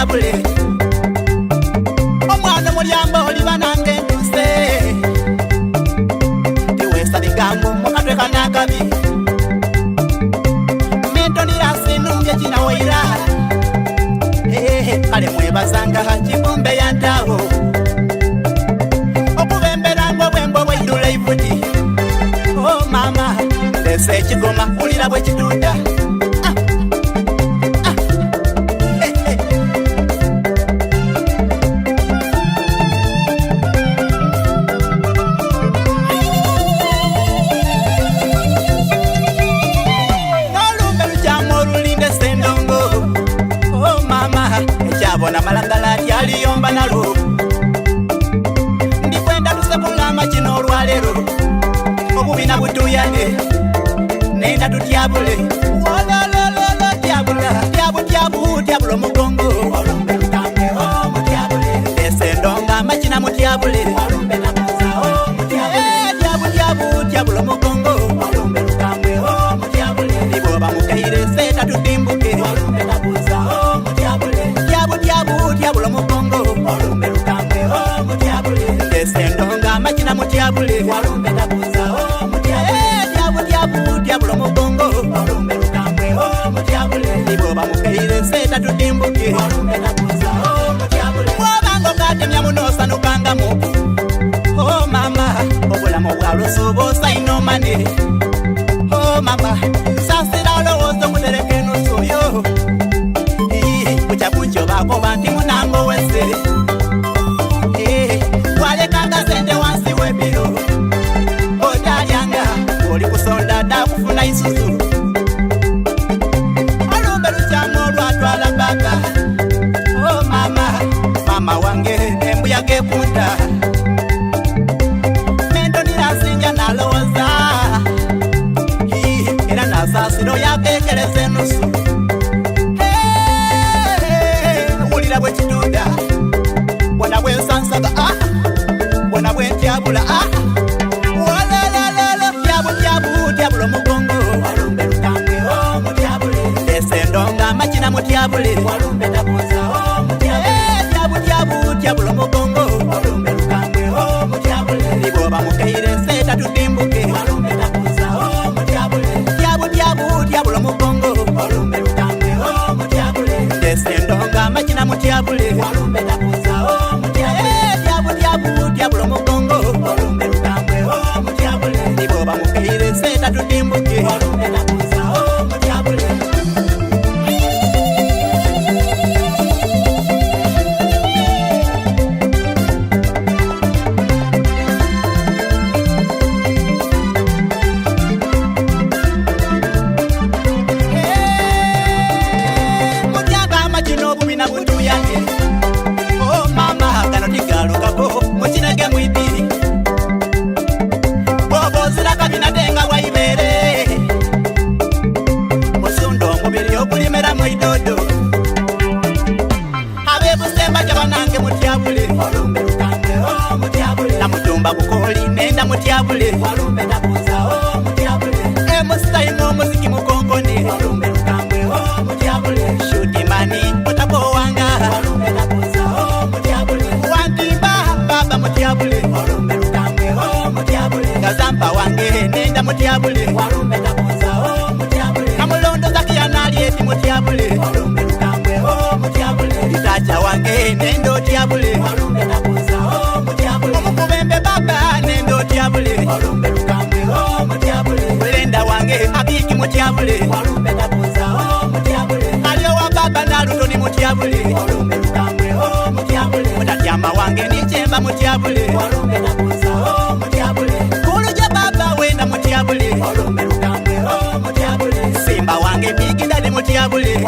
mutyabule omwana mulyamba oliba nange ntuse tiwesa bigambo mukatwe kanakabi mentonirasinunge kinawoira kale mwebazanga kibumbe yantawo okubemberanga bwembo bweidula ivuti oh mama lese ekigoma ulira bwe kidunda bona malangala lyaliyomba nalo ndikwenda tusekulama kino olwalero obubina butuyane nenda tutyabule tyabula omugongo esendonga makina mutyabule tyabula omugongo iboba mukaire seta tutimbuke tyabula omugongo esendonga makina mutyabule tyabula omugongo iboba mukaire seta tutimbuke bwobanga okatemya munosanukanga muku oh mama obulamu bwalusuubusa inomane oh mama sasira olowooza okutereka enusuyo kuchakunjo bako banti munango wese walekanga sente wansi webiro otalyanga oli kusonda da kufuna isuzu olumbe lukyama olwatwala baka oh mama wange embuyaga ekunta mentonirasinja nalowooza era nasasiro yakekereza enusu bwe kiduda bona bwe nsansaga bona bwe ntyabula tyabula omugongo esendonga makina mutyabule tyabula omugongo iboba mukaire seta tutimbuke tyabula omugongo esendonga makina mutyabule tyabula omugongo iboba mukaire seta tutimbuke namutumba bukoli nenda mutyabule emusitayimu omuziki mukonkone shutimani otabowanga wantimba baba mutyabule gazampa wange nenda mutyabule namulondo zakiyanalieti mutyabule itacha wange nenda otyabule omukubembe baba nenda otyabule mulenda wange abiki mutyabule aliowa baba nalutoni mutyabule mutatyama wange nikyemba mutyabule kuluja baba wenda mutyabule simba wange bigidali mutyabule